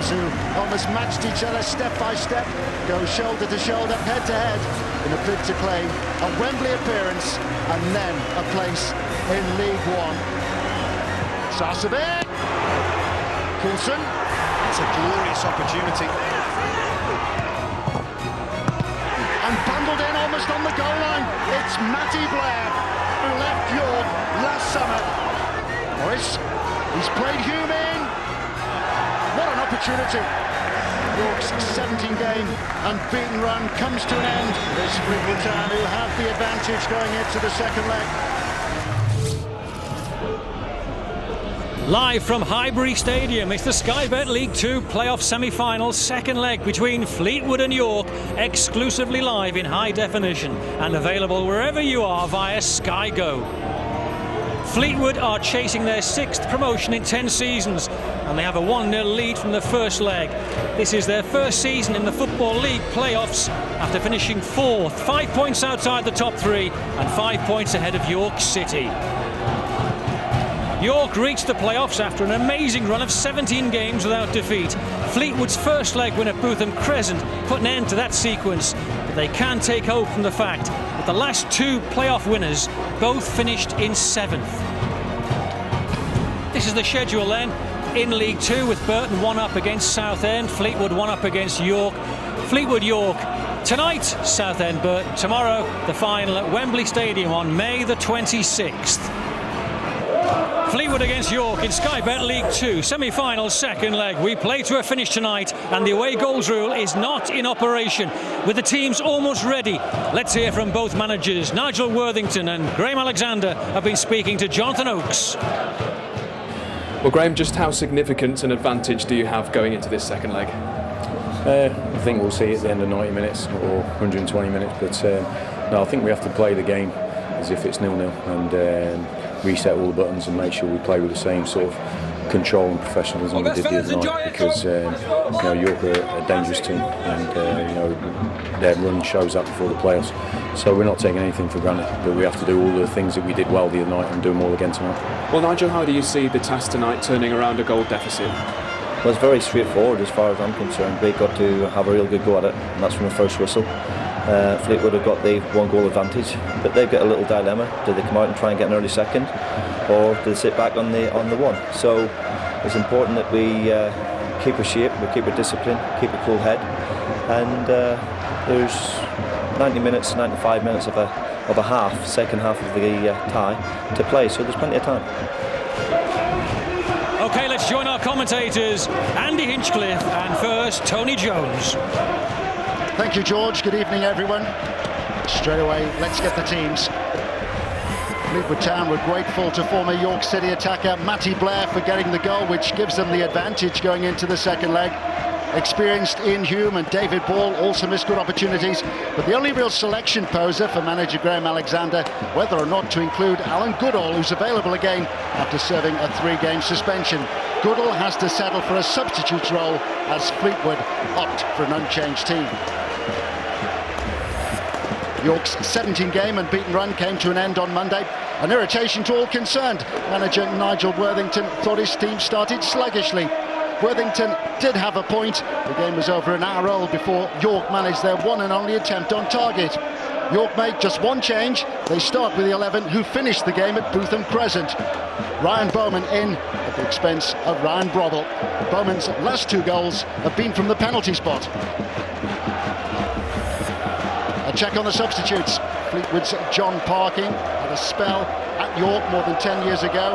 teams who almost matched each other step by step, go shoulder to shoulder, head to head, in a bid to claim a Wembley appearance and then a place in League One. Sarcevic, Coulson. It's a glorious opportunity. And bundled in almost on the goal line. It's Matty Blair, who left York last summer. Morris, he's played Hume in. What an opportunity. York's 17-game unbeaten run comes to an end. It's Fleetwood Town who have the advantage going into the second leg. Live from Highbury Stadium, it's the Sky Bet League 2 playoff semi-final second leg between Fleetwood and York, exclusively live in high definition and available wherever you are via Sky Go. Fleetwood are chasing their 6th promotion in 10 seasons and they have a 1-0 lead from the first leg. This is their first season in the Football League playoffs after finishing 4th, 5 points outside the top 3 and 5 points ahead of York City. York reached the playoffs after an amazing run of 17 games without defeat. Fleetwood's first leg win at Bootham Crescent put an end to that sequence, but they can take hope from the fact that the last 2 playoff winners both finished in 7th. This is the schedule then. In League 2 with Burton 1 up against Southend, Fleetwood 1 up against York. Fleetwood York tonight, Southend Burton tomorrow, the final at Wembley Stadium on May the 26th. Fleetwood against York in Sky Bet League 2, semi-final second leg. We play to a finish tonight and the away goals rule is not in operation. With the teams almost ready, let's hear from both managers. Nigel Worthington and Graham Alexander have been speaking to Jonathan Oakes. Well, Graham, just how significant an advantage do you have going into this second leg? I think we'll see at the end of 90 minutes or 120 minutes, but no, I think we have to play the game as if it's 0-0 and reset all the buttons and make sure we play with the same sort of control and professionalism we did the other night, because York are a dangerous team and their run shows up before the playoffs. So we're not taking anything for granted, but we have to do all the things that we did well the other night and do them all again tonight. Well, Nigel, how do you see the task tonight turning around a goal deficit? Well, it's very straightforward as far as I'm concerned. We've got to have a real good go at it, and that's from the first whistle. Fleetwood have got the 1-goal advantage, but they've got a little dilemma. Do they come out and try and get an early second, or do they sit back on the one? So it's important that we keep our shape, we keep our discipline, keep a cool head, and there's 90 minutes, 95 minutes of a half, second half of the tie to play, so there's plenty of time. OK, let's join our commentators, Andy Hinchcliffe and first Tony Jones. Thank you, George. Good evening, everyone. Straight away, let's get the teams. Fleetwood Town were grateful to former York City attacker Matty Blair for getting the goal, which gives them the advantage going into the second leg. Experienced Iain Hume and David Ball also missed good opportunities, but the only real selection poser for manager Graham Alexander, whether or not to include Alan Goodall, who's available again after serving a 3-game suspension. Goodall has to settle for a substitute's role as Fleetwood opt for an unchanged team. York's 17-game unbeaten run came to an end on Monday, an irritation to all concerned. Manager Nigel Worthington thought his team started sluggishly. Worthington did have a point. The game was over an hour old before York managed their one and only attempt on target. York made just one change. They start with the 11 who finished the game at Bootham Crescent. Ryan Bowman in at the expense of Ryan Brothel. Bowman's last 2 goals have been from the penalty spot. A check on the substitutes. Fleetwood's John Parking had a spell at York more than 10 years ago.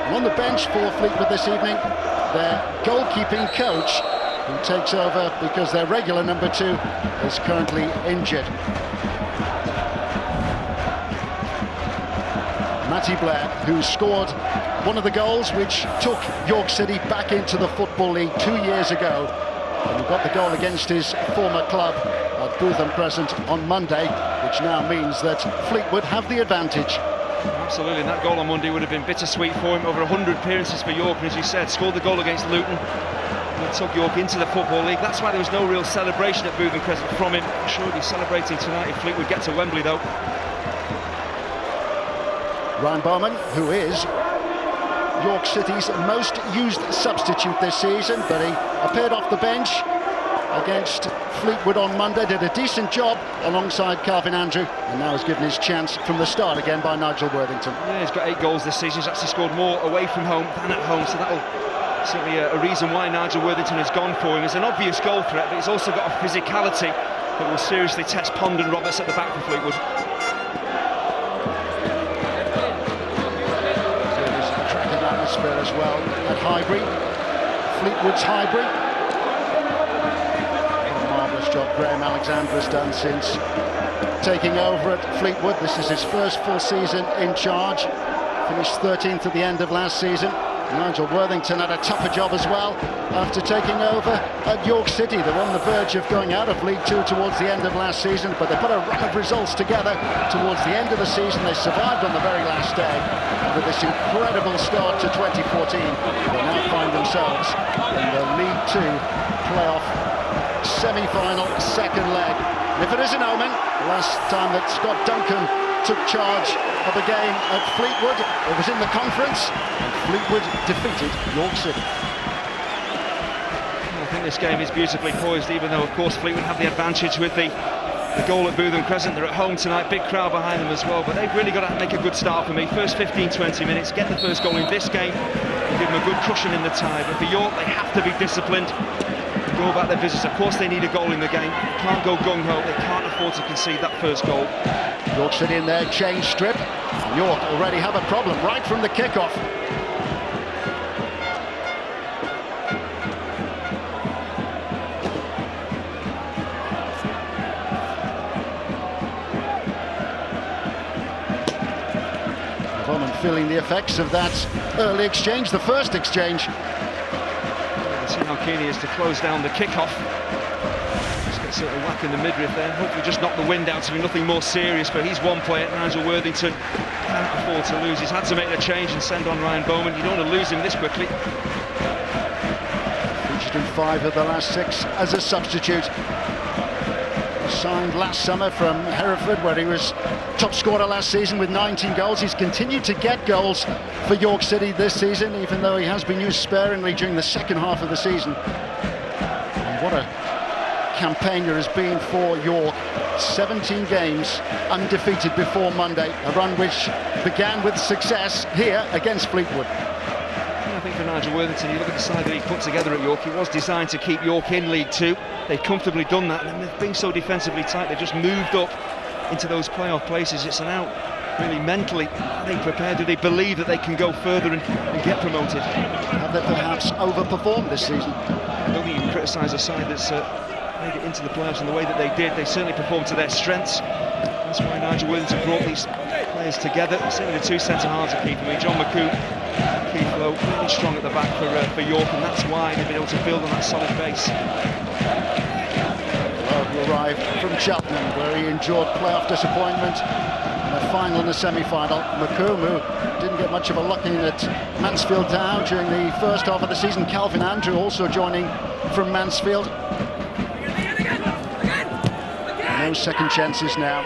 And on the bench for Fleetwood this evening, their goalkeeping coach, who takes over because their regular number 2 is currently injured. Matty Blair, who scored one of the goals which took York City back into the Football League 2 years ago. And he got the goal against his former club at Bootham Crescent on Monday, which now means that Fleetwood have the advantage. Absolutely, and that goal on Monday would have been bittersweet for him. Over 100 appearances for York, and as you said, scored the goal against Luton. It took York into the Football League. That's why there was no real celebration at Bootham Crescent from him. I'm sure he'll be celebrating tonight if Fleetwood get to Wembley, though. Ryan Bowman, who is York City's most used substitute this season, but he appeared off the bench against Fleetwood on Monday, did a decent job alongside Calvin Andrew, and now has given his chance from the start again by Nigel Worthington. Yeah, he's got 8 goals this season. He's actually scored more away from home than at home, so that'll certainly a reason why Nigel Worthington has gone for him. He's an obvious goal threat, but he's also got a physicality that will seriously test Pond and Roberts at the back for Fleetwood. There's a cracking atmosphere as well at Highbury, Fleetwood's Highbury. Job Graham Alexander has done since taking over at Fleetwood. This is his first full season in charge. Finished 13th at the end of last season. Nigel Worthington had a tougher job as well after taking over at York City. They were on the verge of going out of League Two towards the end of last season, but they put a run of results together towards the end of the season. They survived on the very last day. With this incredible start to 2014, they now find themselves in the League Two playoff semi-final, second leg. And if it is an omen, the last time that Scott Duncan took charge of a game at Fleetwood, it was in the conference, and Fleetwood defeated York City. I think this game is beautifully poised, even though of course Fleetwood have the advantage with the goal at Bootham Crescent. They're at home tonight, big crowd behind them as well, but they've really got to make a good start for me. First 15-20 minutes, get the first goal in this game, and give them a good cushion in the tie. But for York, they have to be disciplined, go about their business. Of course they need a goal in the game, can't go gung-ho, they can't afford to concede that first goal. York City in their change strip. York already have a problem right from the kickoff. Bowman feeling the effects of that early exchange, the first exchange. See how keen he is to close down the kickoff. Just gets a whack in the midriff there. Hopefully just knock the wind out to be nothing more serious, but he's one player, Nigel Worthington, can't afford to lose. He's had to make a change and send on Ryan Bowman. You don't want to lose him this quickly. Featured in 5 of the last 6 as a substitute. Signed last summer from Hereford, where he was top scorer last season with 19 goals. He's continued to get goals for York City this season, even though he has been used sparingly during the second half of the season. And what a campaign there has been for York. 17 games undefeated before Monday, a run which began with success here against Fleetwood. I think for Nigel Worthington, you look at the side that he put together at York, he was designed to keep York in League Two. They've comfortably done that, and they've been so defensively tight, they've just moved up into those playoff places. It's now really mentally, are they prepared? Do they believe that they can go further and get promoted? Have they perhaps overperformed this season? I don't think you can criticise a side that's made it into the playoffs in the way that they did. They certainly performed to their strengths. That's why Nigel Worthington brought these players together. Certainly the 2 centre-halves are key for me. John McCoo, Keith Lowe, really strong at the back for York, and that's why they've been able to build on that solid base. Lowe arrived from Cheltenham, where he endured playoff disappointment in a final and a semi-final. McCoo, who didn't get much of a look in at Mansfield Town during the first half of the season. Calvin Andrew also joining from Mansfield. No second chances now.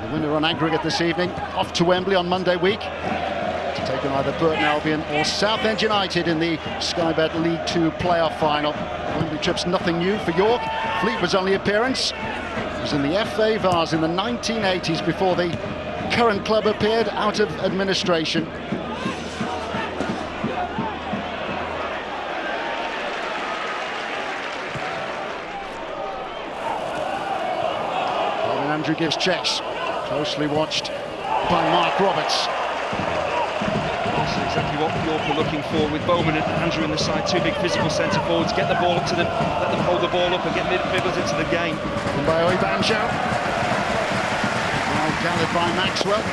The winner on aggregate this evening, off to Wembley on Monday week to take on either Burton Albion or Southend United in the Sky Bet League 2 playoff final. Wembley trip's nothing new for York. Fleetwood's only appearance was in the FA Vase in the 1980s, before the current club appeared out of administration. Andrew gives checks, closely watched by Mark Roberts. That's exactly what York are looking for, with Bowman and Andrew in the side, 2 big physical centre forwards. Get the ball up to them, let them hold the ball up and get midfielders into the game. And by Banjo, well gathered by Maxwell,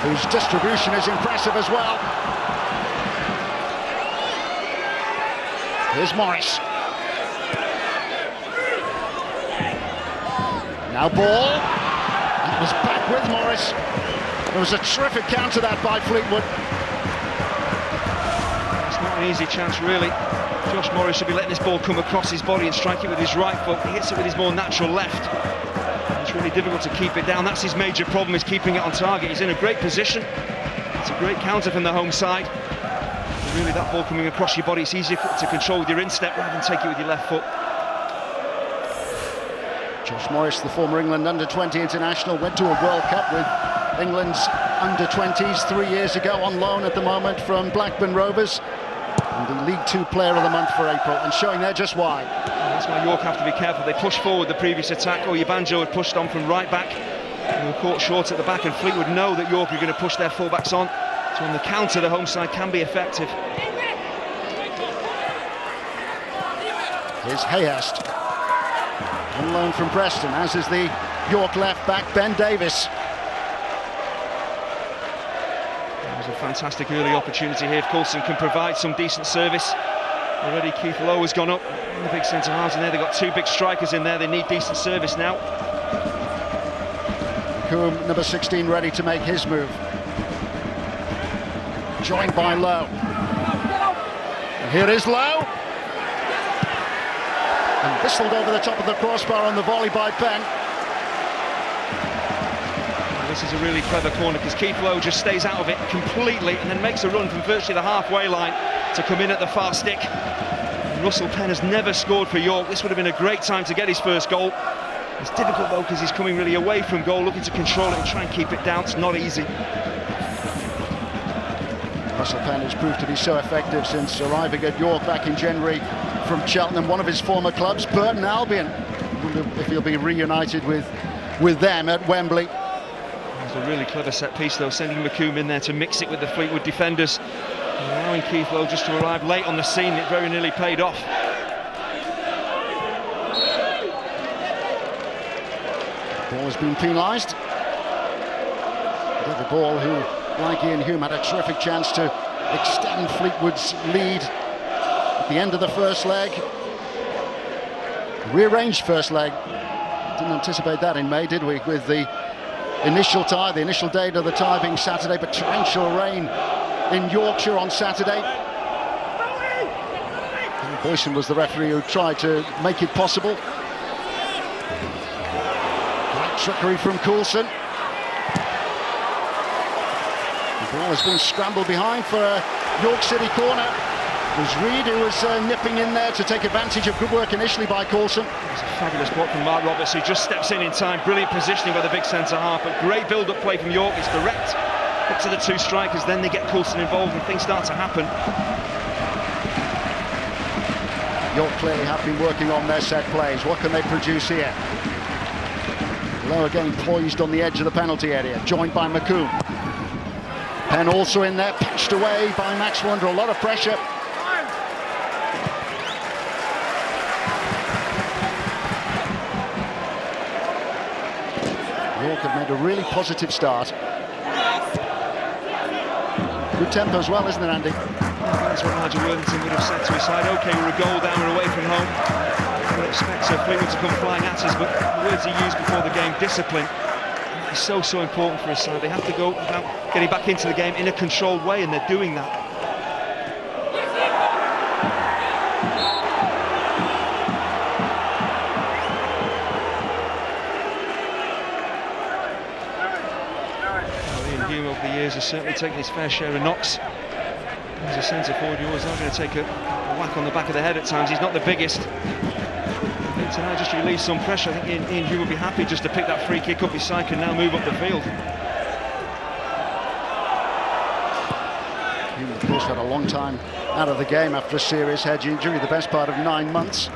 whose distribution is impressive as well. Here's Morris. Now ball, and it was back with Morris. There was a terrific counter that by Fleetwood. It's not an easy chance really. Josh Morris should be letting this ball come across his body and strike it with his right foot. He hits it with his more natural left. It's really difficult to keep it down. That's his major problem, is keeping it on target. He's in a great position to It's a great counter from the home side. Really, that ball coming across your body, it's easier to control with your instep rather than take it with your left foot. Josh Morris, the former England under-20 international, went to a World Cup with England's under-20s 3 years ago, on loan at the moment from Blackburn Rovers, and the League Two Player of the Month for April, and showing there just why. That's why York have to be careful. They pushed forward the previous attack. Oyebanjo had pushed on from right back. They were caught short at the back, and Fleetwood know that York are going to push their full-backs on. So on the counter, the home side can be effective. Here's Hayhurst, on loan from Preston, as is the York left-back, Ben Davis. There's a fantastic early opportunity here if Coulson can provide some decent service. Already Keith Lowe has gone up, and the big centre-halves in there. They've got two big strikers in there, they need decent service now. Hume, number 16, ready to make his move. Joined by Lowe. And here is Lowe. And whistled over the top of the crossbar on the volley by Penn. This is a really clever corner because Keith Lowe just stays out of it completely and then makes a run from virtually the halfway line to come in at the far stick. And Russell Penn has never scored for York. This would have been a great time to get his first goal. It's difficult though because he's coming really away from goal, looking to control it and try and keep it down. It's not easy. Russell Penn has proved to be so effective since arriving at York back in January from Cheltenham, one of his former clubs, Burton Albion. I wonder if he'll be reunited with them at Wembley. It's a really clever set piece though, sending McComb in there to mix it with the Fleetwood defenders, allowing Keith Lowe just to arrive late on the scene. It very nearly paid off. Ball has been penalised. David Ball, who, like Iain Hume, had a terrific chance to extend Fleetwood's lead at the end of the first leg. Rearranged first leg. Didn't anticipate that in May, did we? With the initial tie, the initial date of the tie being Saturday, but torrential rain in Yorkshire on Saturday. And Boyson was the referee who tried to make it possible. Great trickery from Coulson. The ball has been scrambled behind for a York City corner. It was Reid who was nipping in there to take advantage of good work initially by Coulson. It's a fabulous block from Mark Roberts, who just steps in time. Brilliant positioning by the big centre-half, but great build-up play from York. It's direct up to the two strikers, then they get Coulson involved and things start to happen. York clearly have been working on their set plays. What can they produce here? Lowe again poised on the edge of the penalty area, joined by McComb. Penn also in there, patched away by Maxwell under a lot of pressure. York have made a really positive start. Good tempo as well, isn't it, Andy? That's what Nigel Worthington would have said to his side. OK, we're a goal down, we're away from home. I would expect Fleetwood to come flying at us, but the words he used before the game, discipline, is so important for his side. They have to go about getting back into the game in a controlled way, and they're doing that. Iain Hume over the years has certainly taken his fair share of knocks. As a centre forward, you're always not going to take a whack on the back of the head at times. He's not the biggest. I think tonight just to relieve some pressure. I think Iain Hume would be happy just to pick that free kick up his side and now move up the field. Hume, of course, had a long time out of the game after a serious head injury, the best part of 9 months.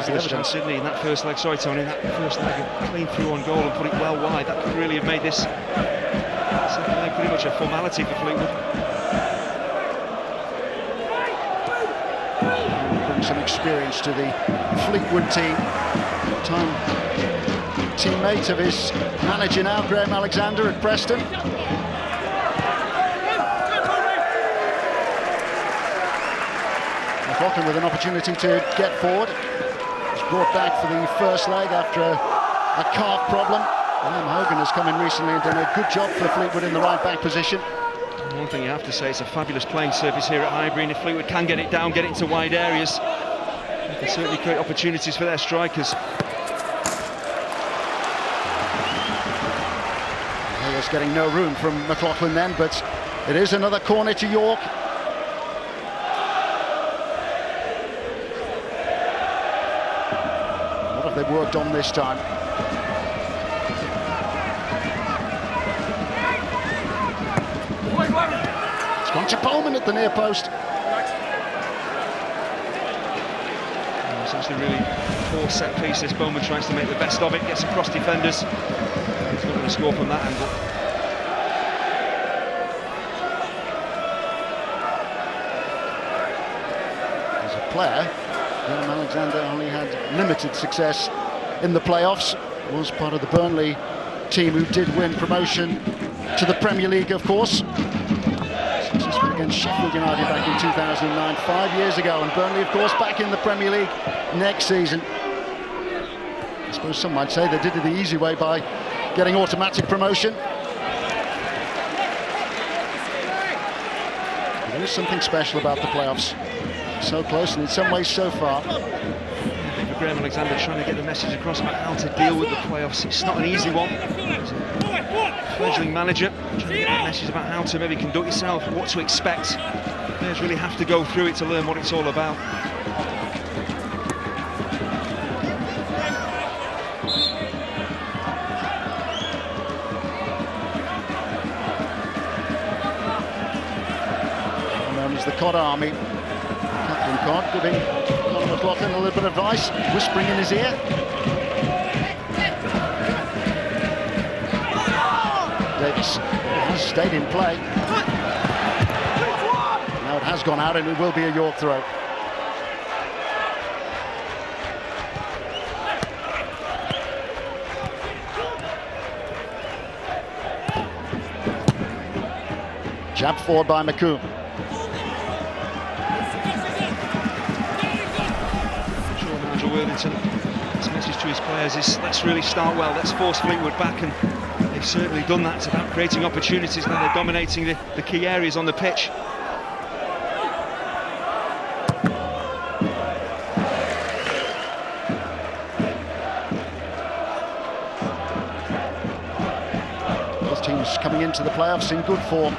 Chance, Sydney in that first leg, sorry Tony, in that first leg, clean through on goal and put it well wide. That could really have made this second leg pretty much a formality for Fleetwood. Bring some experience to the Fleetwood team. Time teammate of his manager now, Graham Alexander at Preston. McLaughlin with an opportunity to get forward. Brought back for the first leg after a calf problem. William Hogan has come in recently and done a good job for Fleetwood in the right back position. One thing you have to say, it's a fabulous playing surface here at Highbury, and if Fleetwood can get it down, get it into wide areas, they can certainly create opportunities for their strikers. Just getting no room from McLaughlin then, but it is another corner to York. What have they worked on this time? It's gone to Bowman at the near post. It's actually really poor set piece. This Bowman tries to make the best of it, gets across defenders. He's not going to score from that angle. As a player, Graham Alexander only had limited success in the playoffs. Was part of the Burnley team who did win promotion to the Premier League, of course. Successful against Sheffield United back in 2009, 5 years ago, and Burnley, of course, back in the Premier League next season. I suppose some might say they did it the easy way by getting automatic promotion. There is something special about the playoffs. So close and in some ways so far. Graham Alexander trying to get the message across about how to deal with the playoffs. It's not an easy one. He's a fledgling manager trying to get the message about how to maybe conduct yourself, what to expect. Players really have to go through it to learn what it's all about. Known as the Cod Army. Captain Cod giving Conor McLaughlin a little bit of advice, whispering in his ear. Davis has stayed in play. Now it has gone out and it will be a York throw. Jab forward by McComb. His message to his players is, let's really start well, let's force Fleetwood back, and they've certainly done that. It's about creating opportunities. Now they're dominating the key areas on the pitch. Both teams coming into the playoffs in good form.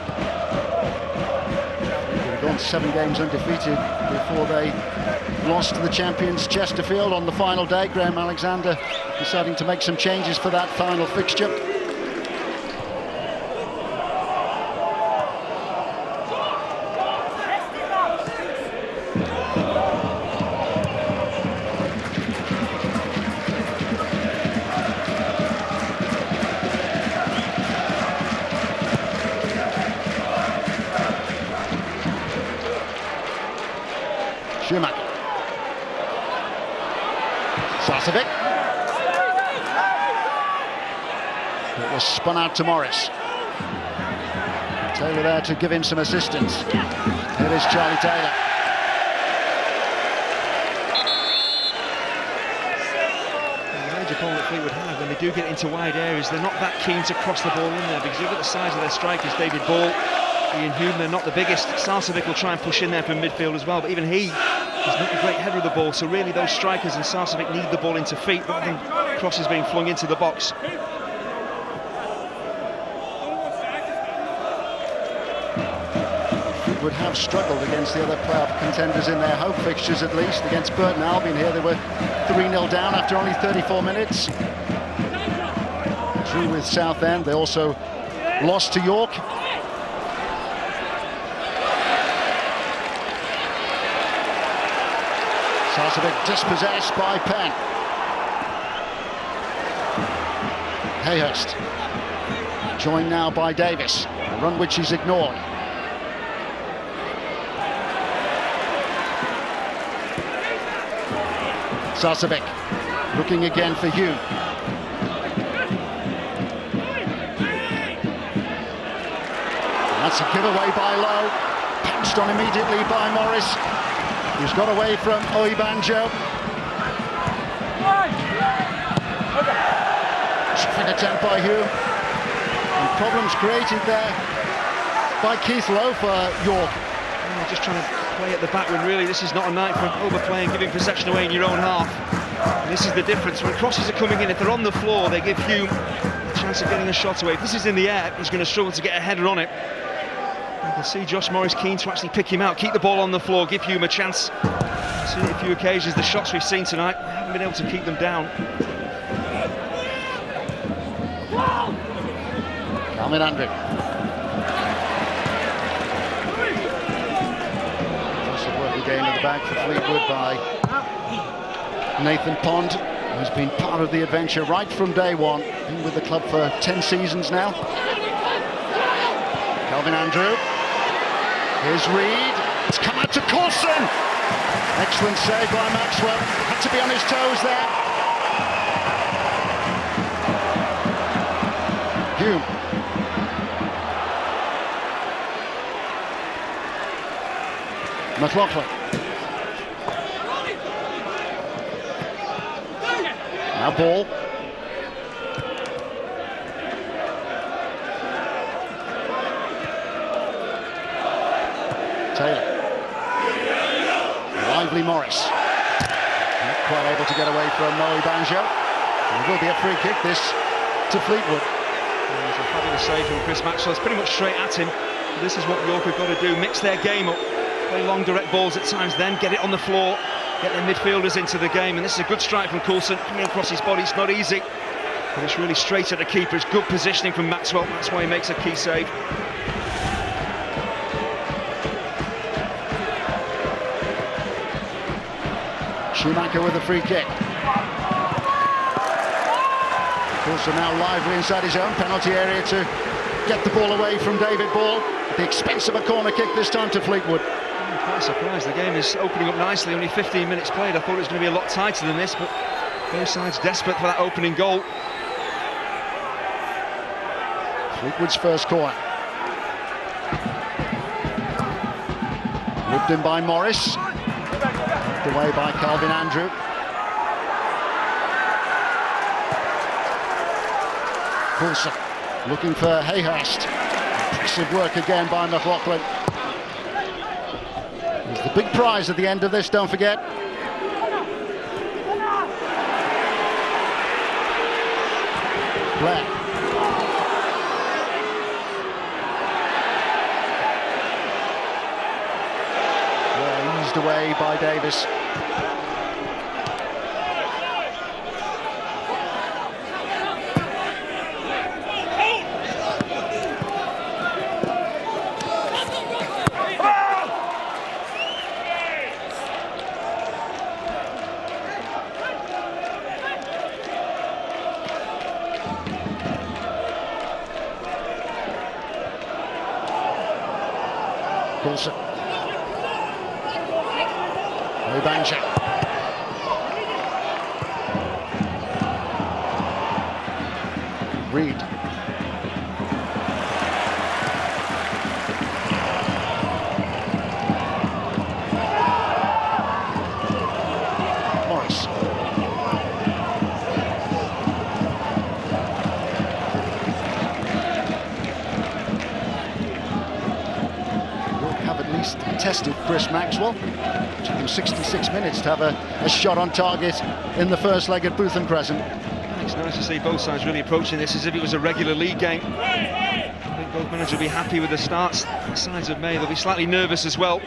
They've gone 7 games undefeated before they lost to the champions Chesterfield on the final day. Graham Alexander deciding to make some changes for that final fixture. Schumacher. Sarcevic. It was spun out to Morris. Taylor there to give him some assistance. It is Charlie Taylor. The major problem that Fleetwood have when they do get into wide areas, they're not that keen to cross the ball in there, because you've got the size of their strikers, David Ball, Iain Hume, they're not the biggest. Sarcevic will try and push in there from midfield as well, but even he is not a great header of the ball, so really those strikers and Sarcevic need the ball into feet rather than crosses being flung into the box. Would have struggled against the other playoff contenders in their home fixtures, at least. Against Burton Albion here, they were 3-0 down after only 34 minutes. Drew with Southend. They also lost to York. Sarcevic dispossessed by Penn. Hayhurst joined now by Davis, a run which is ignored. Sarcevic looking again for Hume. That's a giveaway by Lowe. Pounced on immediately by Morris, who's got away from Oibanjo. Terrific attempt by Hume. And problems created there by Keith Lowe for York. Just trying to play at the back when really this is not a night for overplaying, giving possession away in your own half. And this is the difference. When crosses are coming in, if they're on the floor, they give Hume a chance chance of getting a shot away. If this is in the air, he's going to struggle to get a header on it. You can see Josh Morris keen to actually pick him out, keep the ball on the floor, give Hume a chance. I've seen it a few occasions, the shots we've seen tonight, we haven't been able to keep them down. Calvin Andrew. Impressive work again in the back for Fleetwood by Nathan Pond, who's been part of the adventure right from day one. Been with the club for 10 seasons now. Calvin Andrew. Here's Reed. It's come out to Coulson. Excellent save by Maxwell. Had to be on his toes there. Hume. McLaughlin. Now ball. Taylor. Lively Morris. Not quite able to get away from Moe Banjo. It will be a free kick this to Fleetwood. There's a fabulous save from Chris Maxwell. It's pretty much straight at him. This is what York have got to do, mix their game up. Play long direct balls at times, then get it on the floor, get their midfielders into the game. And this is a good strike from Coulson, coming across his body. It's not easy, but it's really straight at the keeper. It's good positioning from Maxwell. That's why he makes a key save. Schumacher with a free kick. Coulson now lively inside his own penalty area to get the ball away from David Ball at the expense of a corner kick this time to Fleetwood. I'm quite surprised. The game is opening up nicely. Only 15 minutes played. I thought it was going to be a lot tighter than this, but both sides desperate for that opening goal. Fleetwood's first corner. Looped in by Morris. Knocked away by Calvin Andrew. Coulson looking for Hayhurst. Impressive work again by McLaughlin. There's the big prize at the end of this, don't forget. Blair. Eased away by Davis. Coulson. Banjo. Reed. Morris. Have at least tested Chris Maxwell. Took him 66 minutes to have a shot on target in the first leg at Bootham Crescent. It's nice to see both sides really approaching this as if it was a regular league game. I think both managers will be happy with the starts the sides have made. They'll be slightly nervous as well.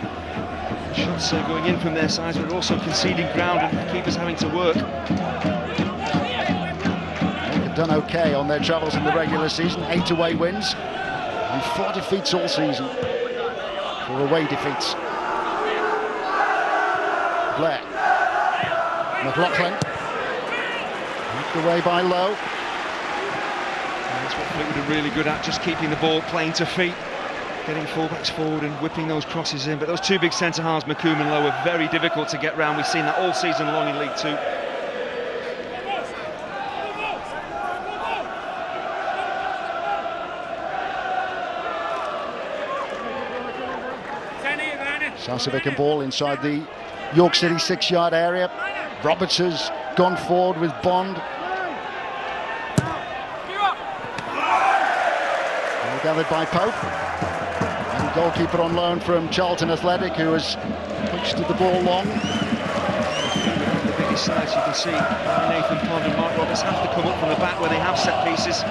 Shots going in from their sides, but also conceding ground and the keepers having to work. They've done okay on their travels in the regular season. 8 away wins and 4 defeats all season for away defeats. Blair. McLaughlin. Knocked away by Lowe. And that's what Fleetwood are really good at, just keeping the ball playing to feet, getting fullbacks forward and whipping those crosses in. But those two big centre-halves, McComb and Lowe, are very difficult to get round. We've seen that all season long in League Two. Sarcevic and ball inside the York City 6-yard area. Roberts has gone forward with Bond. Ball gathered by Pope. And goalkeeper on loan from Charlton Athletic, who has pitched the ball long. The biggest sides you can see, Nathan Pond and Mark Roberts have to come up from the back where they have set pieces.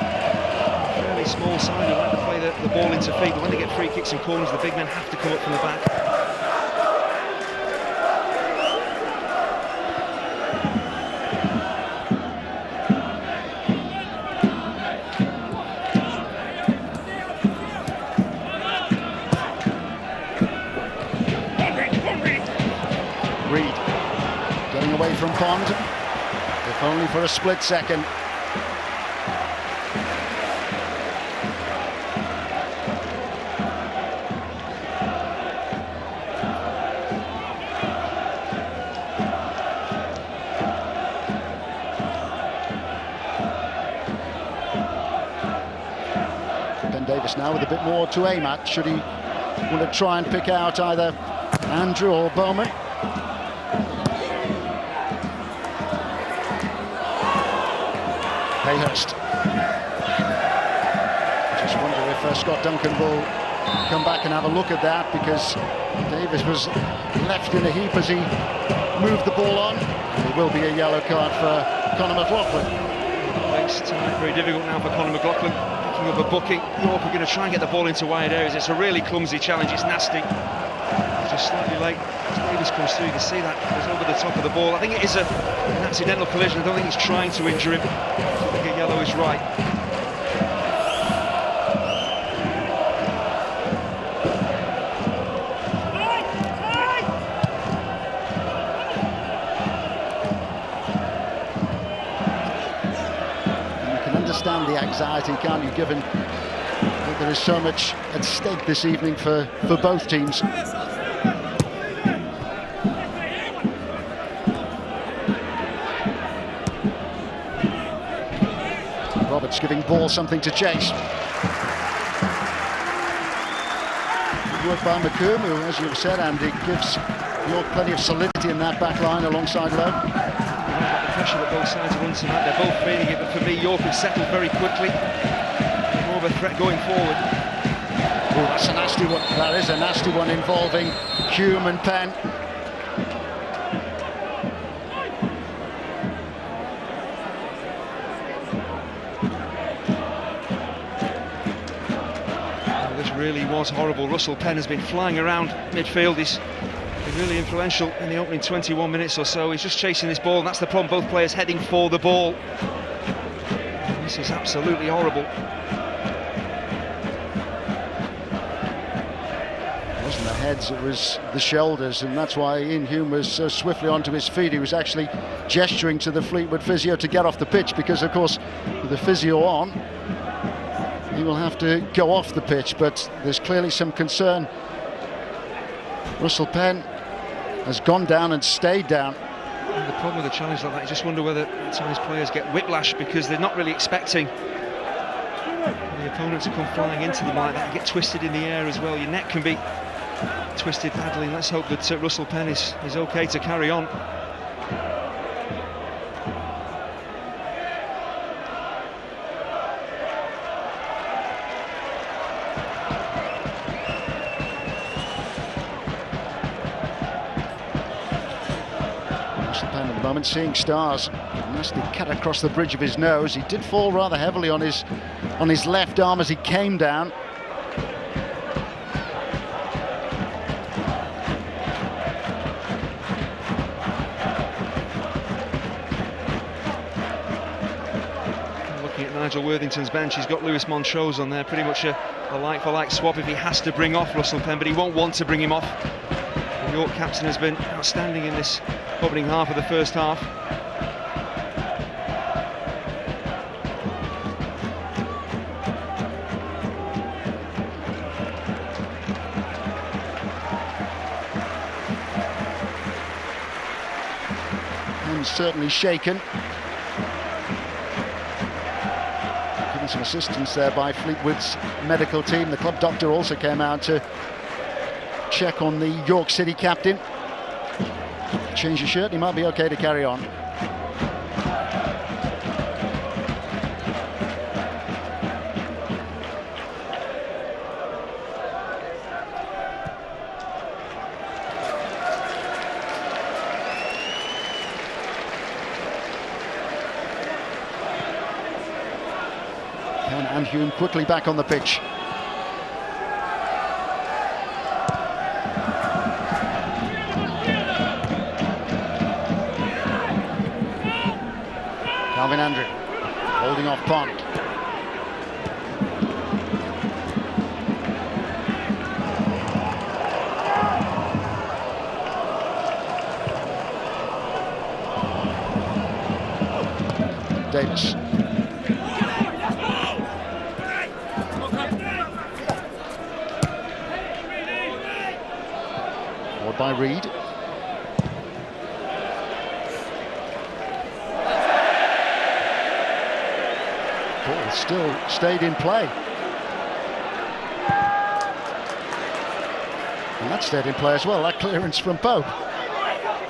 very small side who like to play the ball into feet, but when they get free kicks and corners, the big men have to come up from the back. From Pond, if only for a split second. Ben Davies now with a bit more to aim at. Should he want to try and pick out either Andrew or Bowman? Hayhurst. Just wonder if Scott Duncan will come back and have a look at that, because Davies was left in a heap as he moved the ball on. There will be a yellow card for Conor McLaughlin. Makes time very difficult now for Conor McLaughlin. Picking up a booking. York are going to try and get the ball into wide areas. It's a really clumsy challenge. It's nasty. It's just slightly late. As Davies comes through, you can see that it was over the top of the ball. I think it is an accidental collision. I don't think he's trying to injure him. I think a yellow is right. And you can understand the anxiety, can't you, given that there is so much at stake this evening for both teams. Roberts giving ball something to chase. Good work by McComb, who, as you've said, Andy, gives York plenty of solidity in that back line alongside Lowe. The pressure that both sides are under tonight, they're both feeling it, but for me, York have settled very quickly. More of a threat going forward. Oh, that's a nasty one. That is a nasty one involving Hume and Penn. Really was horrible. Russell Penn has been flying around midfield. He's been really influential in the opening 21 minutes or so. He's just chasing this ball, and that's the problem. Both players heading for the ball. This is absolutely horrible. It wasn't the heads, it was the shoulders, and that's why Iain Hume was so swiftly onto his feet. He was actually gesturing to the Fleetwood physio to get off the pitch, because of course with the physio on, he will have to go off the pitch, but there's clearly some concern. Russell Penn has gone down and stayed down. And the problem with a challenge like that, you just wonder whether sometimes players get whiplash because they're not really expecting the opponent to come flying into them like that. You get twisted in the air as well. Your neck can be twisted badly, and let's hope that Russell Penn is okay to carry on. Seeing stars. Nasty cut across the bridge of his nose. He did fall rather heavily on his left arm as he came down. Looking at Nigel Worthington's bench, he's got Lewis Montrose on there, pretty much a like-for-like swap if he has to bring off Russell Penn, but he won't want to bring him off. The York captain has been outstanding in this opening half of the first half. And certainly shaken. Given some assistance there by Fleetwood's medical team. The club doctor also came out to check on the York City captain. Change your shirt, he might be okay to carry on. Penn and Hume quickly back on the pitch. Calvin Andrew holding off Pond. Davis. Forward by Reed. Ball still stayed in play. And that stayed in play as well, that clearance from Pope.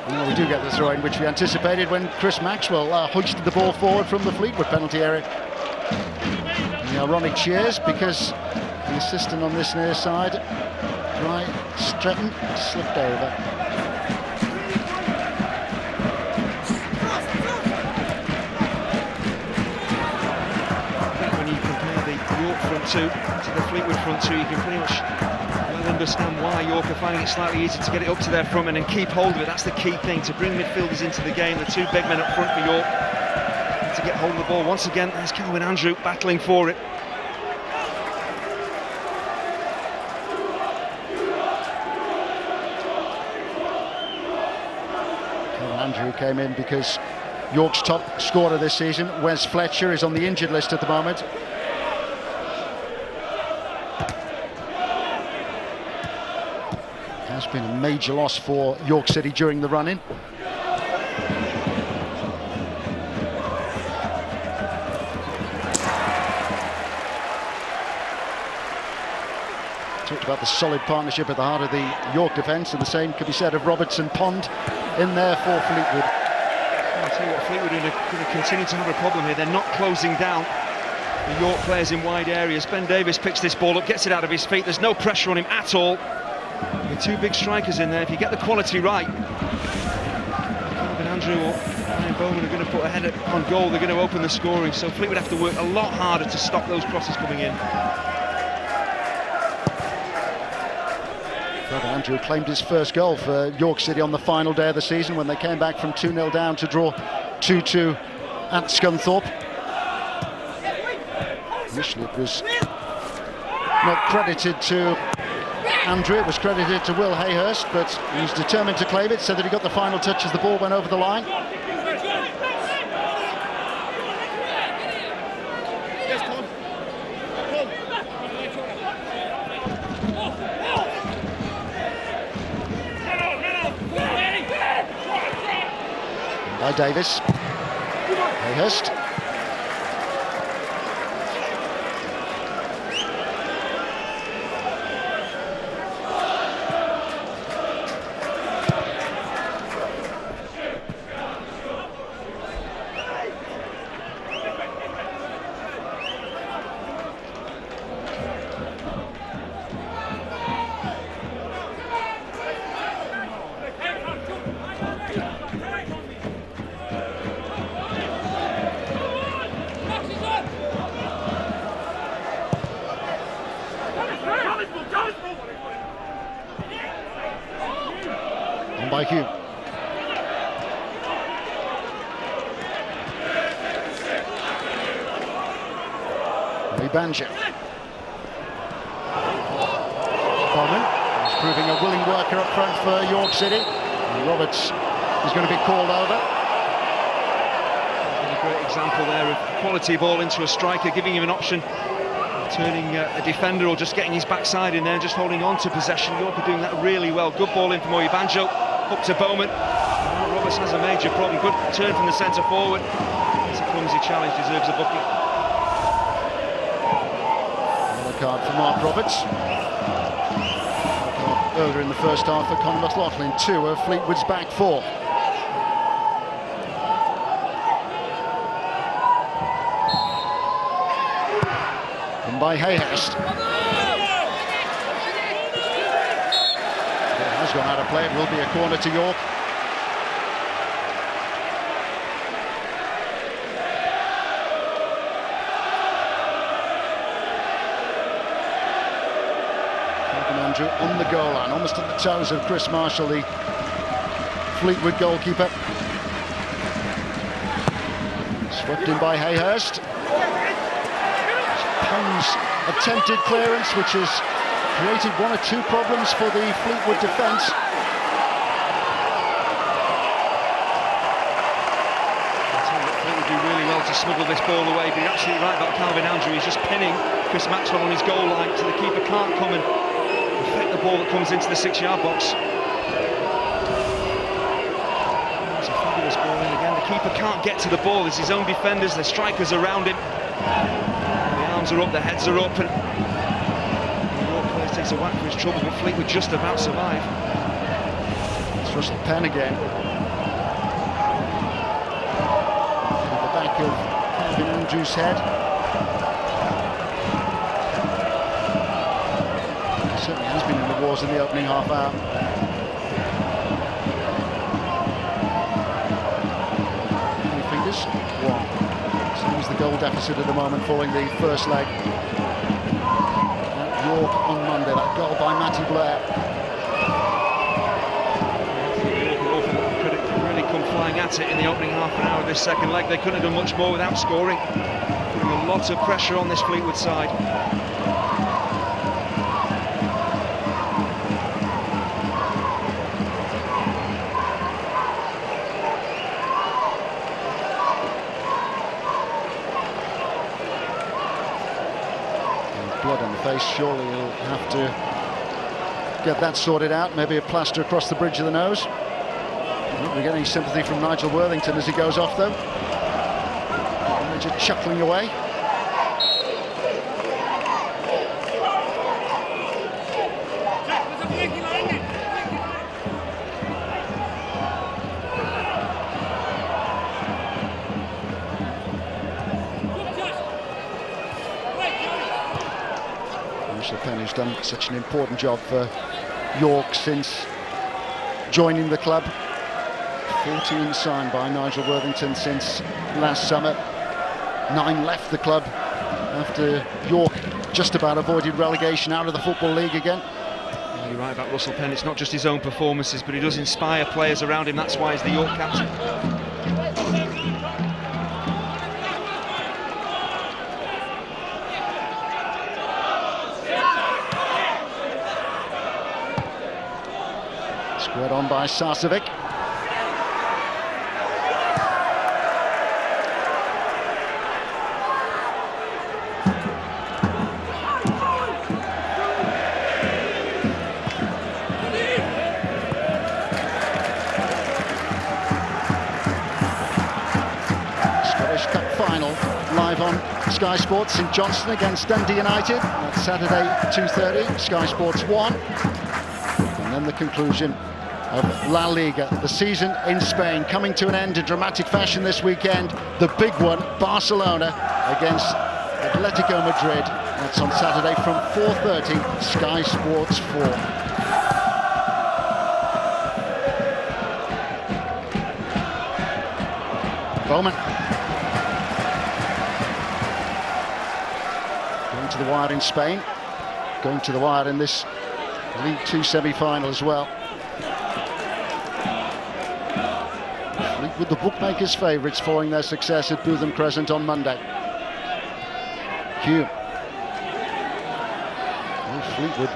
And we do get the throw-in which we anticipated when Chris Maxwell hoisted the ball forward from the Fleetwood penalty area. And the ironic cheers because the assistant on this near side, Dry Stretton, slipped over. When you compare the York front two to the Fleetwood front two, you can pretty much understand why York are finding it slightly easier to get it up to their front men and keep hold of it. That's the key thing, to bring midfielders into the game. The two big men up front for York to get hold of the ball. Once again, there's Calvin Andrew battling for it. Calvin Andrew came in because York's top scorer this season, Wes Fletcher, is on the injured list at the moment. Has been a major loss for York City during the run-in. Talked about the solid partnership at the heart of the York defence, and the same could be said of Robertson Pond in there for Fleetwood. I'll tell you what, Fleetwood are going to continue to have a problem here. They're not closing down the York players in wide areas. Ben Davies picks this ball up, gets it out of his feet. There's no pressure on him at all. With two big strikers in there, if you get the quality right, Calvin Andrew or Ryan Bowman are going to put a header on goal. They're going to open the scoring, so Fleetwood have to work a lot harder to stop those crosses coming in. Calvin Andrew claimed his first goal for York City on the final day of the season when they came back from 2-0 down to draw 2-2 at Scunthorpe. Initially it was not credited to Andrew, it was credited to Will Hayhurst, but he was determined to claim it, so that he got the final touch as the ball went over the line. By Davis. Hayhurst. By Hume. Banjo. Bowman is proving a willing worker up front for York City. And Roberts is going to be called over. A great example there of quality ball into a striker, giving him an option of turning a defender or just getting his backside in there and just holding on to possession. York are doing that really well. Good ball in from Banjo. Up to Bowman. Oh, Roberts has a major problem. Good turn from the centre forward. It's a clumsy challenge, deserves a booking. Another card for Mark Roberts. Earlier in the first half for Conor McLaughlin, 2 of Fleetwood's back 4. And by Hayhurst. Has gone out of play. It will be a corner to York. Andrew on the goal line, almost at the toes of Chris Marshall, the Fleetwood goalkeeper. Swept in by Hayhurst. Penn's attempted clearance, which has created one or two problems for the Fleetwood defence. Fleetwood do really well to smuggle this ball away, but you're absolutely right about Calvin Andrew. He's just pinning Chris Maxwell on his goal line, so the keeper can't come and affect the ball that comes into the 6-yard box. It's a fabulous ball in again. The keeper can't get to the ball. There's his own defenders, the strikers around him. The arms are up, the heads are up, and York player takes a whack for his trouble, but Fleetwood just about survive. It's Russ Penn again. At the back of Calvin Andrews' head. He certainly has been in the wars in the opening half hour. How many fingers? One. Same as the goal deficit at the moment following the first leg. At York on Monday, that goal by Matty Blair. Come flying at it in the opening half an hour of this second leg. They couldn't have done much more without scoring. Putting a lot of pressure on this Fleetwood side. And blood on the face, surely he'll have to get that sorted out. Maybe a plaster across the bridge of the nose. We're getting sympathy from Nigel Worthington as he goes off, though. Manager chuckling away. Russ Penn, who's done such an important job for York since joining the club. 14 signed by Nigel Worthington since last summer. 9 left the club after York just about avoided relegation out of the Football League again. You're right about Russell Penn. It's not just his own performances, but he does inspire players around him. That's why he's the York captain. Squared on by Sarcevic. Live on Sky Sports, St Johnstone against Dundee United. That's Saturday 2:30, Sky Sports 1. And then the conclusion of La Liga, the season in Spain, coming to an end in dramatic fashion this weekend. The big one, Barcelona against Atletico Madrid. That's on Saturday from 4:30, Sky Sports 4. Bowman. To the wire in Spain, going to the wire in this League 2 semi-final as well. Fleetwood, the bookmakers' favourites following their success at Bootham Crescent on Monday. Hume. Oh, Fleetwood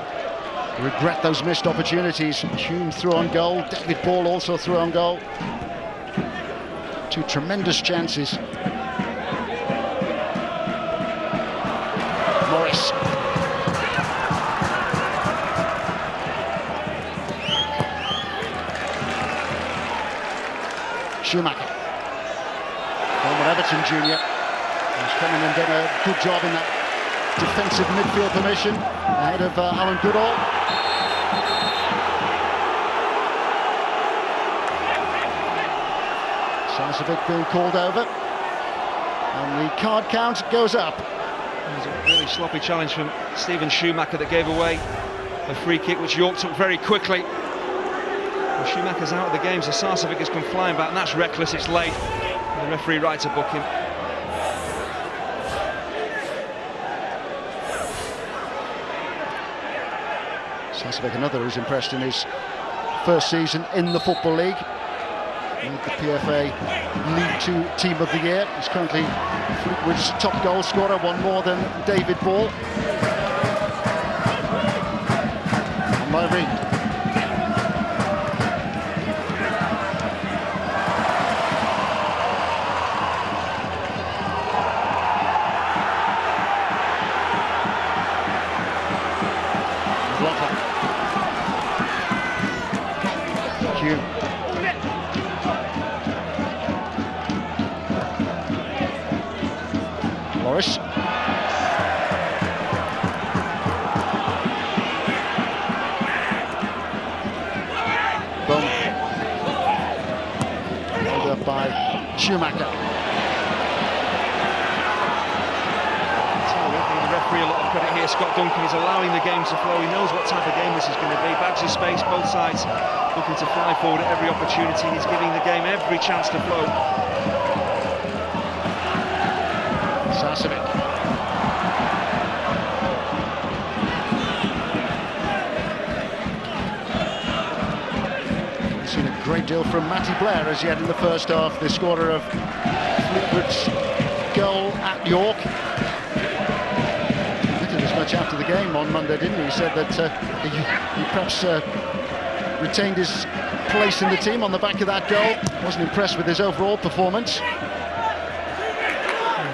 regret those missed opportunities. Hume threw on goal, David Ball also threw on goal. 2 tremendous chances. Morris. Schumacher. Former Everton junior. He's come in and done a good job in that defensive midfield position ahead of Alan Goodall. Sarcevic being called over. And the card count goes up. It was a really sloppy challenge from Steven Schumacher that gave away a free kick which York took very quickly. Well, Schumacher's out of the game, so Sarcevic has come flying back, and that's reckless, it's late. And the referee right to book him. Sarcevic, another who's impressed in his first season in the Football League. Made the PFA League 2 Team of the Year. He's currently Fleetwood's top goal scorer, one more than David Ball. On by Reid. Hume. Morris. Boom. Held up by Schumacher. The referee a lot of credit here. Scott Duncan is allowing the game to flow. He knows what type of game this is going to be. Bags of space, both sides looking to fly forward at every opportunity. He's giving the game every chance to flow. Sarcevic. We've seen a great deal from Matty Blair as yet in the first half, the scorer of Fleetwood's goal at York. He admitted as much after the game on Monday, didn't he? He said that he perhaps retained his place in the team on the back of that goal. Wasn't impressed with his overall performance. I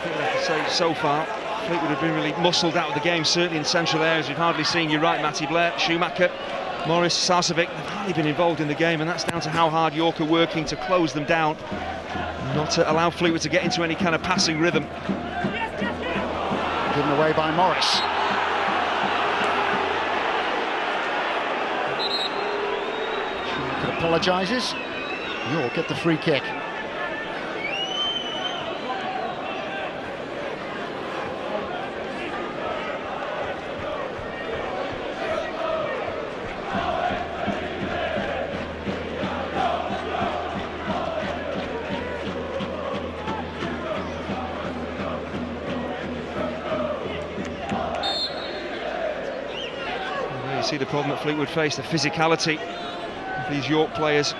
think I have to say so far, Fleetwood have been really muscled out of the game, certainly in central areas. We've hardly seen, you're right, Matty Blair, Schumacher, Morris, Sarcevic, they've hardly been involved in the game, and that's down to how hard York are working to close them down, not to allow Fleetwood to get into any kind of passing rhythm. Given away by Morris. Schumacher apologises. York get the free kick. See the problem that Fleetwood face, the physicality of these York players.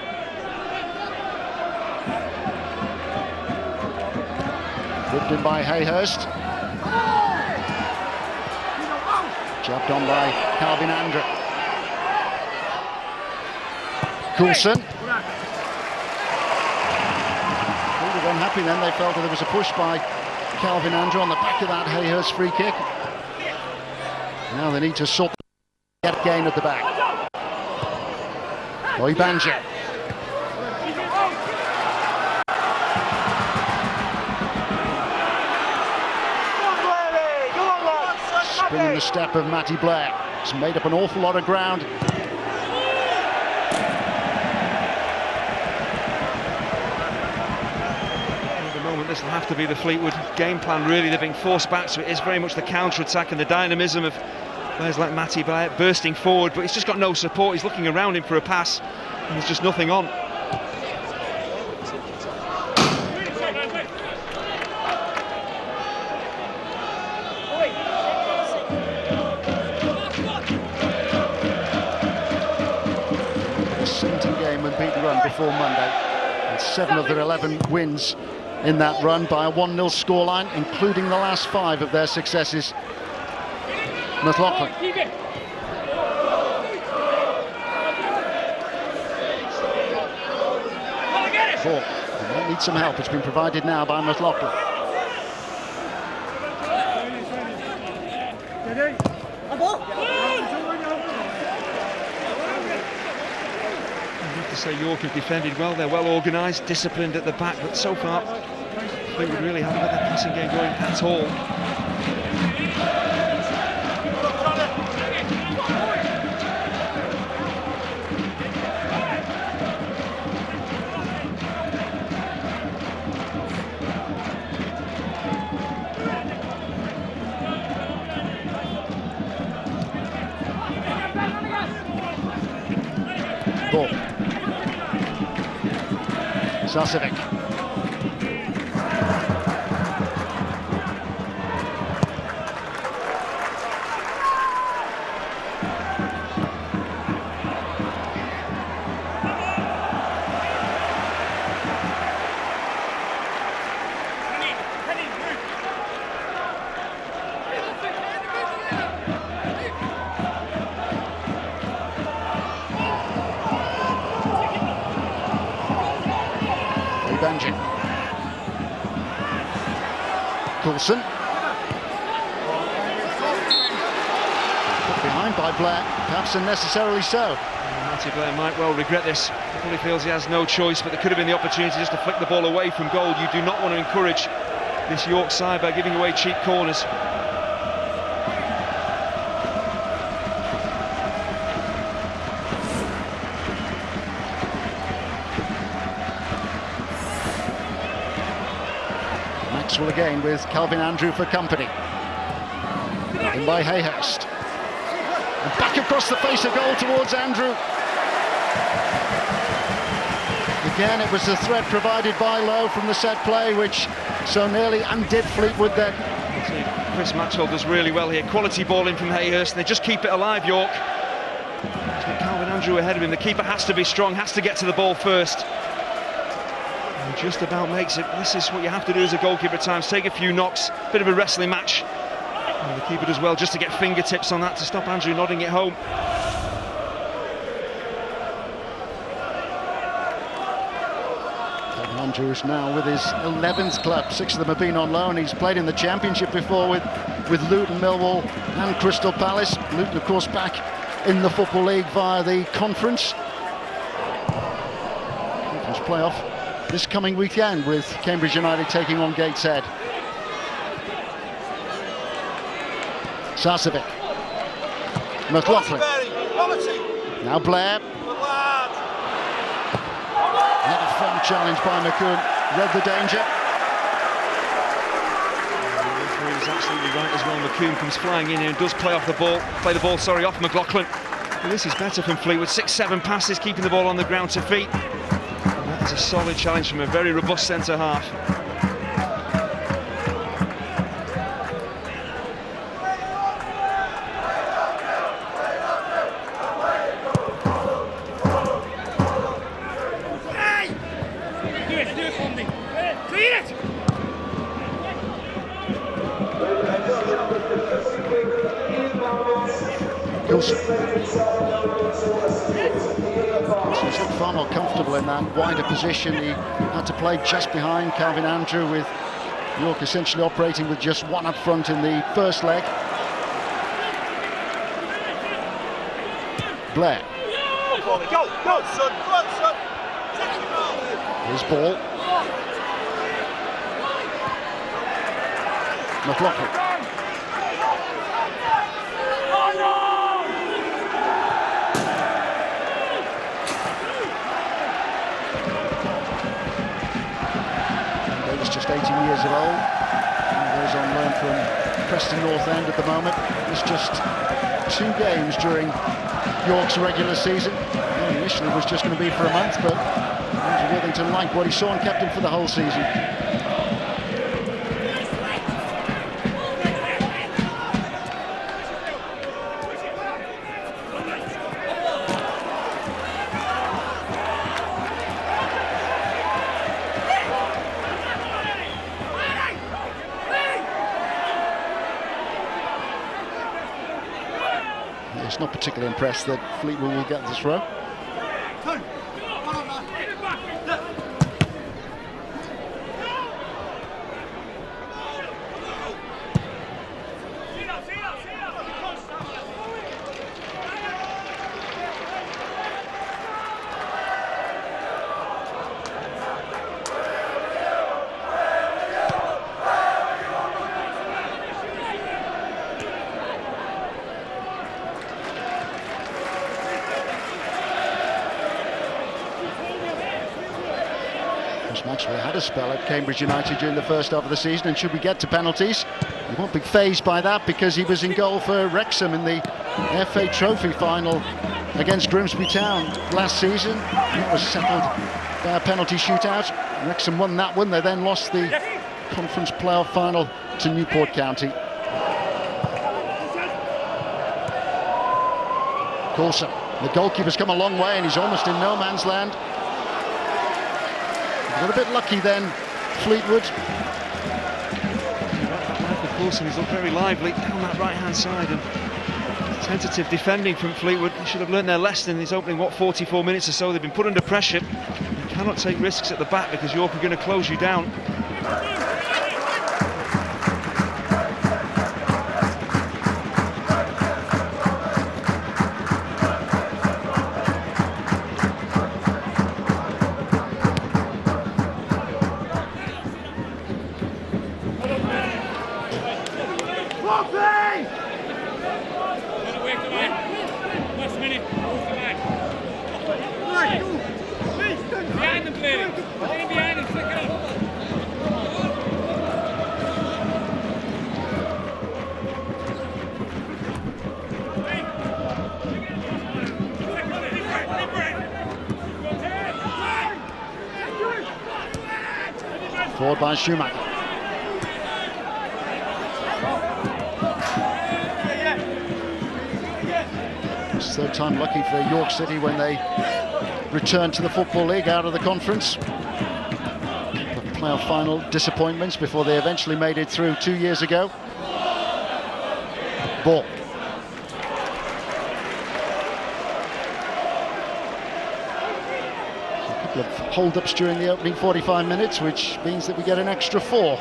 Whipped in by Hayhurst. Jabbed on by Calvin Andra. Coulson. Fleetwood unhappy then, they felt that there was a push by Calvin Andra on the back of that Hayhurst free kick. Now they need to sort get gain at the back. Oibanja. Spinning the step of Matty Blair. He's made up an awful lot of ground. At the moment, this will have to be the Fleetwood game plan, really. They're being forced back, so it is very much the counter-attack and the dynamism of players like Matty Blair bursting forward, but he's just got no support. He's looking around him for a pass, and there's just nothing on. A 17-game unbeaten run before Monday, and 7 of their 11 wins in that run by a 1-0 scoreline, including the last 5 of their successes. McLaughlin. Ball. They might need some help. It's been provided now by McLaughlin. I have to say York have defended well. They're well organised, disciplined at the back, but so far Fleetwood really haven't got their passing game going at all. Ball. Sarcevic. engine. Coulson. Put behind by Blair, perhaps unnecessarily so. Matty Blair might well regret this. He probably feels he has no choice, but there could have been the opportunity just to flick the ball away from goal. You do not want to encourage this York side by giving away cheap corners. Maxwell again with Calvin Andrew for company. In by Hayhurst. And back across the face of goal towards Andrew. Again, it was the threat provided by Lowe from the set play, which so nearly undid Fleetwood then. Chris Maxwell does really well here. Quality ball in from Hayhurst, and they just keep it alive, York. Calvin Andrew ahead of him. The keeper has to be strong, has to get to the ball first. And just about makes it. This is what you have to do as a goalkeeper at times. Take a few knocks, bit of a wrestling match. And the keeper does well just to get fingertips on that to stop Andrew nodding it home. Andrews now with his 11th club. 6 of them have been on loan. He's played in the Championship before with Luton, Millwall and Crystal Palace. Luton, of course, back in the Football League via the Conference playoff this coming weekend, with Cambridge United taking on Gateshead. Sarcevic. McLaughlin. Now Blair. Another firm challenge by McCoon. Read the danger. He's absolutely right as well. McCoon comes flying in here and does play the ball off McLaughlin. But this is better from Fleetwood. 6-7 passes, keeping the ball on the ground to feet. And that's a solid challenge from a very robust centre half. He's looked far more comfortable in that wider position. He had to play just behind Calvin Andrew, with York essentially operating with just one up front in the first leg. Blair. Go, son, go on, son. His ball. McLaughlin. Just 18 years of old. He goes on loan from Preston North End at the moment. It's just 2 games during York's regular season. Well, initially it was just going to be for a month, but Andrew Worthington liked what he saw and kept him for the whole season. Not particularly impressed that Fleetwood will get the throw. Chris Maxwell had a spell at Cambridge United during the first half of the season, and should we get to penalties, he won't be fazed by that, because he was in goal for Wrexham in the FA Trophy final against Grimsby Town last season. That was settled by a penalty shootout. Wrexham won that one. They then lost the conference playoff final to Newport County. Coulson, the goalkeeper's come a long way and he's almost in no man's land. A little bit lucky then, Fleetwood. Michael Coulson, he's looked very lively down that right-hand side, and tentative defending from Fleetwood. They should have learnt their lesson in these opening, 44 minutes or so. They've been put under pressure. cannot take risks at the back because York are going to close you down. Forward by Schumacher. It's third time lucky for York City when they returned to the Football League out of the conference. The playoff final disappointments before they eventually made it through 2 years ago. Ball. Of hold-ups during the opening 45 minutes, which means that we get an extra 4.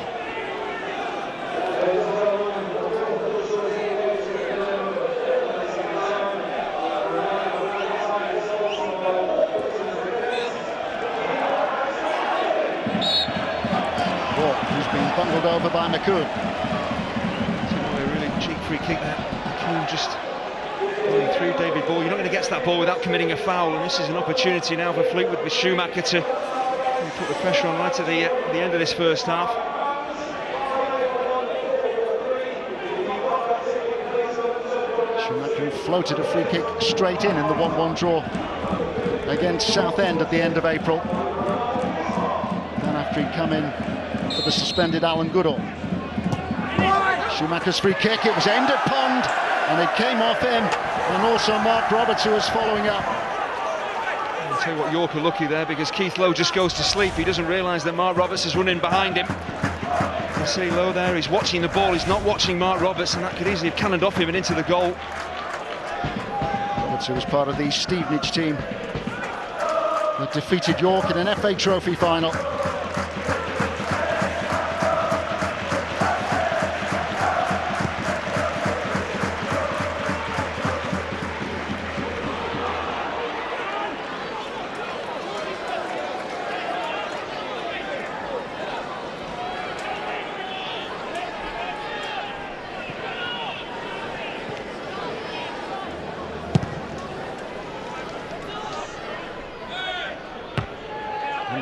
Ball, who's been bundled over by McCoon. A really cheap free kick there. McCoon just going through David Ball. You're not going to get to that ball without committing a foul, and this is an opportunity now for Fleetwood with Schumacher to put the pressure on right at the end of this first half. Schumacher floated a free kick straight in the 1-1 draw against Southend at the end of April. Then after he'd come in for the suspended Alan Goodall. Schumacher's free kick, it was aimed at Pond, and it came off him, and also Mark Roberts, who was following up. I'll tell you what, York are lucky there because Keith Lowe just goes to sleep. He doesn't realise that Mark Roberts is running behind him. You see Lowe there, he's watching the ball, he's not watching Mark Roberts, and that could easily have cannoned off him and into the goal. Roberts, who was part of the Stevenage team that defeated York in an FA Trophy final.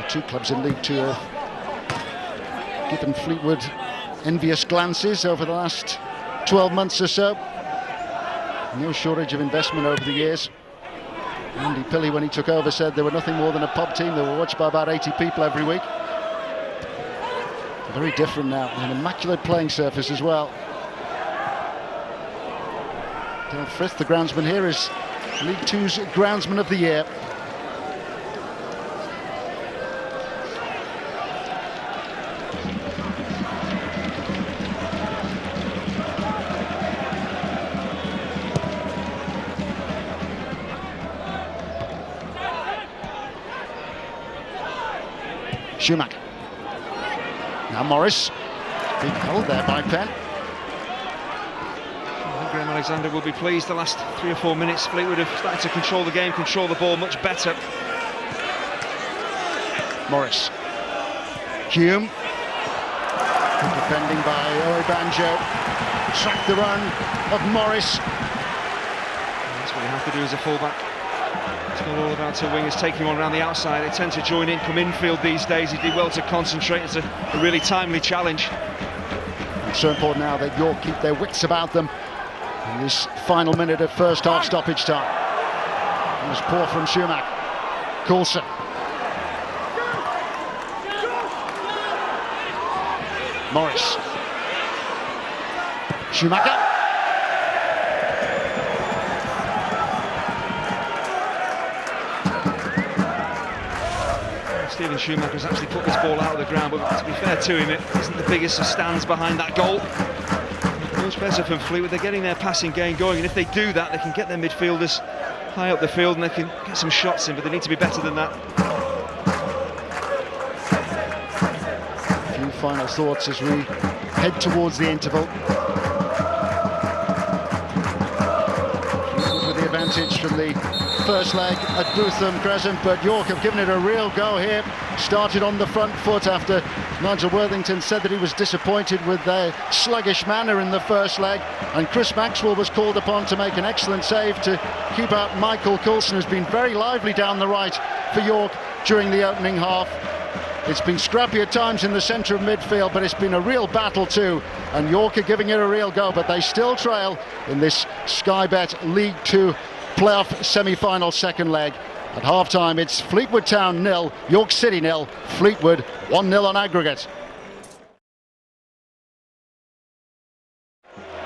Two clubs in League Two have given Fleetwood envious glances over the last 12 months or so. No shortage of investment over the years. Andy Pilley, when he took over, said they were nothing more than a pub team. They were watched by about 80 people every week. Very different now, an immaculate playing surface as well. Dale Frith, the groundsman here, is League Two's groundsman of the year. Schumacher. Now Morris. Big hold there by Penn. I think Graham Alexander will be pleased. The last 3 or 4 minutes, Fleetwood have started to control the game, control the ball much better. Morris. Hume. Good defending by Owe Banjo. Track the run of Morris. That's what you have to do as a fullback. It's not all about two wingers taking one around the outside. They tend to join in, come infield these days. He'd do well to concentrate. It's a really timely challenge. It's so important now that York keep their wits about them in this final minute of first half stoppage time. It was poor from Schumacher. Coulson. Morris. Schumacher. Steven Schumacher has actually put this ball out of the ground, but to be fair to him, it isn't the biggest of stands behind that goal. Much better from Fleetwood. They're getting their passing game going, and if they do that, they can get their midfielders high up the field and they can get some shots in, but they need to be better than that. final thoughts as we head towards the interval. With the advantage from the first leg at Bootham Crescent, but York have given it a real go here. Started on the front foot after Nigel Worthington said that he was disappointed with their sluggish manner in the first leg, and Chris Maxwell was called upon to make an excellent save to keep out Michael Coulson, who's been very lively down the right for York during the opening half. It's been scrappy at times in the centre of midfield, but it's been a real battle too, and York are giving it a real go, but they still trail in this Sky Bet League 2 playoff semi-final second leg. At half-time, it's Fleetwood Town 0, York City 0, Fleetwood 1-0 on aggregate.